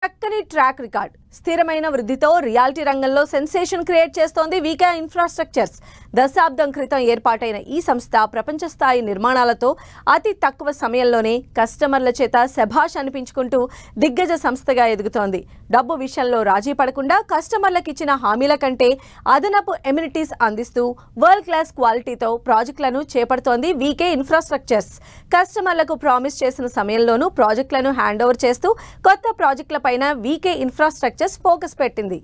చక్కని track record స్థిరమైన వృద్ధితో reality రంగంలో సెన్సేషన్ క్రియేట్ చేస్తోంది వీకే ఇన్ఫ్రాస్ట్రక్చర్స్. దశాబ్దం క్రితం ఏర్పాటైన ఈ సంస్థ ప్రపంచ స్థాయి నిర్మాణాలతో అతి తక్కువ సమయంలోనే కస్టమర్ల చేత శభాష్ అనిపించుకుంటూ దిగ్గజ సంస్థగా ఎదుగుతోంది. డబ్బు విషయంలో రాజీ పడకుండా కస్టమర్లకు ఇచ్చిన హామీల కంటే అదనపు ఎమ్యూనిటీస్ అందిస్తూ వరల్డ్ క్లాస్ క్వాలిటీతో ప్రాజెక్టులను చేపడుతోంది వీకే ఇన్ఫ్రాస్ట్రక్చర్స్. కస్టమర్లకు ప్రామిస్ చేసిన సమయంలోనూ ప్రాజెక్టులను హ్యాండ్ ఓవర్ చేస్తూ కొత్త ప్రాజెక్టులపైన వీకే ఇన్ఫ్రాస్ట్రక్చర్స్ ఫోకస్ పెట్టింది.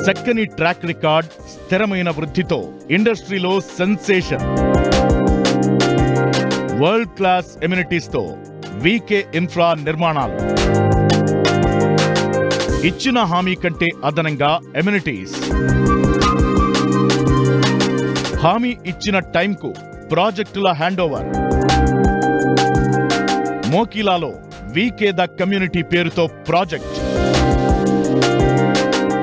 చక్కని ట్రాక్ రికార్డ్, స్థిరమైన వృద్ధితో ఇండస్ట్రీలో సెన్సేషన్. వరల్డ్ క్లాస్ ఎమ్యూనిటీస్ తో వీకే ఇన్ఫ్రా నిర్మాణాలు. ఇచ్చిన హామీ కంటే అదనంగా ఎమ్యూనిటీస్. హామీ ఇచ్చిన టైంకు ప్రాజెక్టుల హ్యాండ్ ఓవర్. మోకిలాలో వీకే ద కమ్యూనిటీ పేరుతో ప్రాజెక్ట్.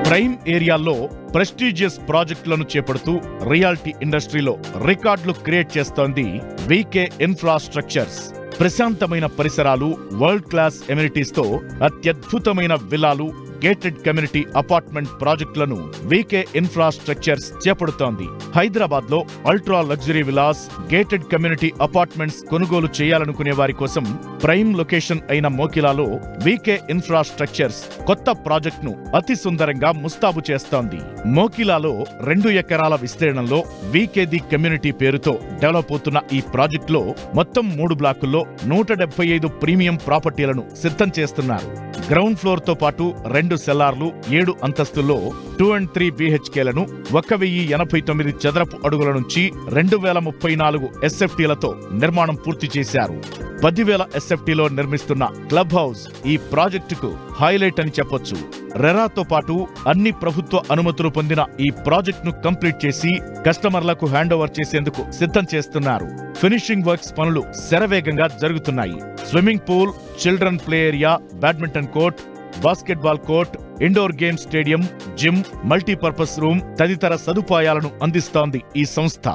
ప్రైమ్ ఏరియాల్లో ప్రెస్టీజియస్ ప్రాజెక్టులను చేపడుతూ రియాలిటీ ఇండస్ట్రీలో రికార్డులు క్రియేట్ చేస్తోంది వీకే ఇన్ఫ్రాస్ట్రక్చర్స్. ప్రశాంతమైన పరిసరాలు, వరల్డ్ క్లాస్ ఎమ్యూనిటీస్ తో అత్యద్భుతమైన విల్లాలు, గేటెడ్ కమ్యూనిటీ అపార్ట్మెంట్ ప్రాజెక్టులను వీకే ఇన్ఫ్రాస్ట్రక్చర్స్ చేపడుతోంది. హైదరాబాద్ లో ultra luxury Vilas, gated community apartments కొనుగోలు చేయాలనుకునే వారి కోసం ప్రైమ్ లొకేషన్ అయిన మోకిలాలో వీకే ఇన్ఫ్రాస్ట్రక్చర్స్ కొత్త ప్రాజెక్ట్ ను అతి సుందరంగా ముస్తాబు చేస్తోంది. మోకిలాలో 2 ఎకరాల విస్తీర్ణంలో వీకే ది కమ్యూనిటీ పేరుతో డెవలప్ అవుతున్న ఈ ప్రాజెక్ట్ లో మొత్తం 3 బ్లాకుల్లో 175 ప్రీమియం ప్రాపర్టీలను సిద్ధం చేస్తున్నారు. గ్రౌండ్ ఫ్లోర్ తో పాటు 2 సెల్లార్లు, 7 అంతస్తుల్లో 2 and 3 BHKలను 1089 చదరపు అడుగుల నుంచి 2034 SFTలతో నిర్మాణం పూర్తి చేశారు. 10,000 SFTలో నిర్మిస్తున్న క్లబ్ హౌస్ ఈ ప్రాజెక్టుకు హైలైట్ అని చెప్పొచ్చు. రెరాతో పాటు అన్ని ప్రభుత్వ అనుమతులు పొందిన ఈ ప్రాజెక్టును కంప్లీట్ చేసి కస్టమర్లకు హ్యాండ్ ఓవర్ చేసేందుకు సిద్ధం చేస్తున్నారు. ఫినిషింగ్ వర్క్స్ పనులు శరవేగంగా జరుగుతున్నాయి. Swimming pool, children play area, badminton court, basketball court, indoor game stadium, gym, multipurpose room తదితర సదుపాయాలను అందిస్తోంది ఈ సంస్థ.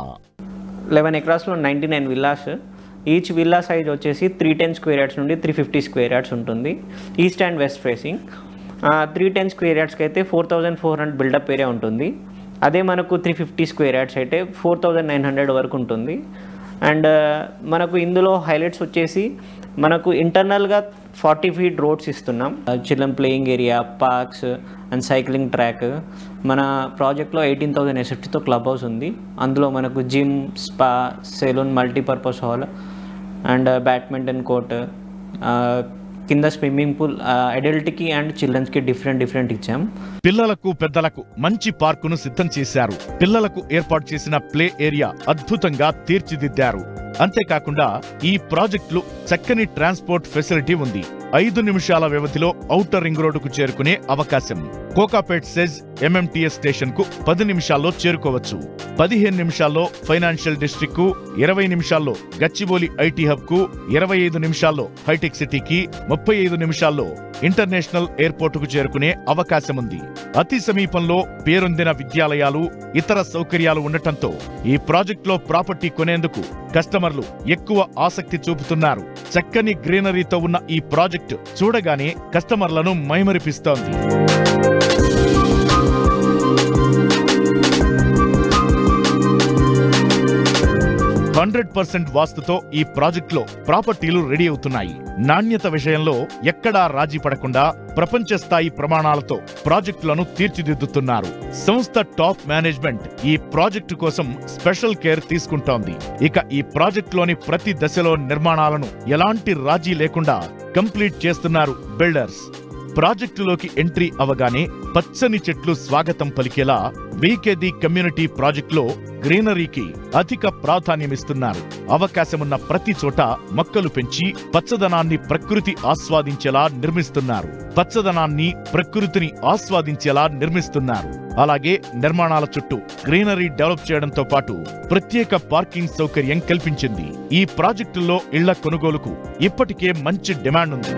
11 ఎకరాస్లో 99 విల్లాస్. ఈచ్ విల్లా సైజ్ వచ్చేసి 310 స్క్వేర్ యార్డ్స్ నుండి 350 స్క్వేర్ యార్డ్స్ ఉంటుంది. East and west facing. 310 square యార్డ్స్కి అయితే 4400 బిల్డప్ ఏరియా ఉంటుంది. అదే మనకు 350 స్క్వేర్ యార్డ్స్ అయితే 4900 వరకు ఉంటుంది. అండ్ మనకు ఇందులో హైలైట్స్ వచ్చేసి మనకు ఇంటర్నల్గా 40 feet రోడ్స్ ఇస్తున్నాం. Children playing area, parks and cycling track. మన ప్రాజెక్ట్లో 18,000 SFTతో క్లబ్ హౌస్ ఉంది. అందులో మనకు gym, spa, salon, multipurpose hall and badminton court, కింద స్విమ్మింగ్ పూల్. అడల్ట్కి అండ్ చిల్డ్రన్స్కి డిఫరెంట్ ఇచ్చాం. పిల్లలకు, పెద్దలకు మంచి పార్కును సిద్ధం చేశారు. పిల్లలకు ఏర్పాటు చేసిన ప్లే ఏరియా అద్భుతంగా తీర్చిదిద్దారు. అంతేకాకుండా ఈ ప్రాజెక్టులో చక్కని ట్రాన్స్పోర్ట్ ఫెసిలిటీ ఉంది. 5 నిమిషాల వ్యవధిలో ఔటర్ రింగ్ రోడ్డుకు చేరుకునే అవకాశం. కోకాపేట్ సెజ్ MMTS స్టేషన్ కు 10 నిమిషాల్లో చేరుకోవచ్చు. 15 నిమిషాల్లో ఫైనాన్షియల్ డిస్ట్రిక్ట్ కు, 20 నిమిషాల్లో గచ్చిబౌలి IT హబ్ కు, 25 నిమిషాల్లో హైటెక్ సిటీకి, 35 నిమిషాల్లో ఇంటర్నేషనల్ ఎయిర్పోర్ట్ కు చేరుకునే అవకాశం ఉంది. అతి సమీపంలో పేరొందిన విద్యాలయాలు, ఇతర సౌకర్యాలు ఉండటంతో ఈ ప్రాజెక్టులో ప్రాపర్టీ కొనేందుకు కస్టమర్లు ఎక్కువ ఆసక్తి చూపుతున్నారు. చక్కని గ్రీనరీతో ఉన్న ఈ ప్రాజెక్టు చూడగానే కస్టమర్లను మైమరిపిస్తోంది. %100% వాస్తుతో ఈ ప్రాజెక్టులో ప్రాపర్టీలు రెడీ అవుతున్నాయి. నాణ్యత విషయంలో ఎక్కడా రాజీ పడకుండా ప్రపంచ స్థాయి ప్రమాణాలతో ప్రాజెక్టులను తీర్చిదిద్దుతున్నారు. సంస్థ టాప్ మేనేజ్మెంట్ ఈ ప్రాజెక్టు కోసం స్పెషల్ కేర్ తీసుకుంటోంది. ఇక ఈ ప్రాజెక్టులోని ప్రతి దశలో నిర్మాణాలను ఎలాంటి రాజీ లేకుండా కంప్లీట్ చేస్తున్నారు బిల్డర్స్. ప్రాజెక్టులోకి ఎంట్రీ అవగానే పచ్చని చెట్లు స్వాగతం పలికేలా వీకే ది కమ్యూనిటీ ప్రాజెక్టులో గ్రీనరీకి అధిక ప్రాధాన్యమిస్తున్నారు. అవకాశమున్న ప్రతి చోట మొక్కలు పెంచి పచ్చదనాన్ని ప్రకృతి ఆస్వాదించేలా నిర్మిస్తున్నారు. అలాగే నిర్మాణాల చుట్టూ గ్రీనరీ డెవలప్ చేయడంతో పాటు ప్రత్యేక పార్కింగ్ సౌకర్యం కల్పించింది. ఈ ప్రాజెక్టుల్లో ఇళ్ల కొనుగోలుకు ఇప్పటికే మంచి డిమాండ్ ఉంది.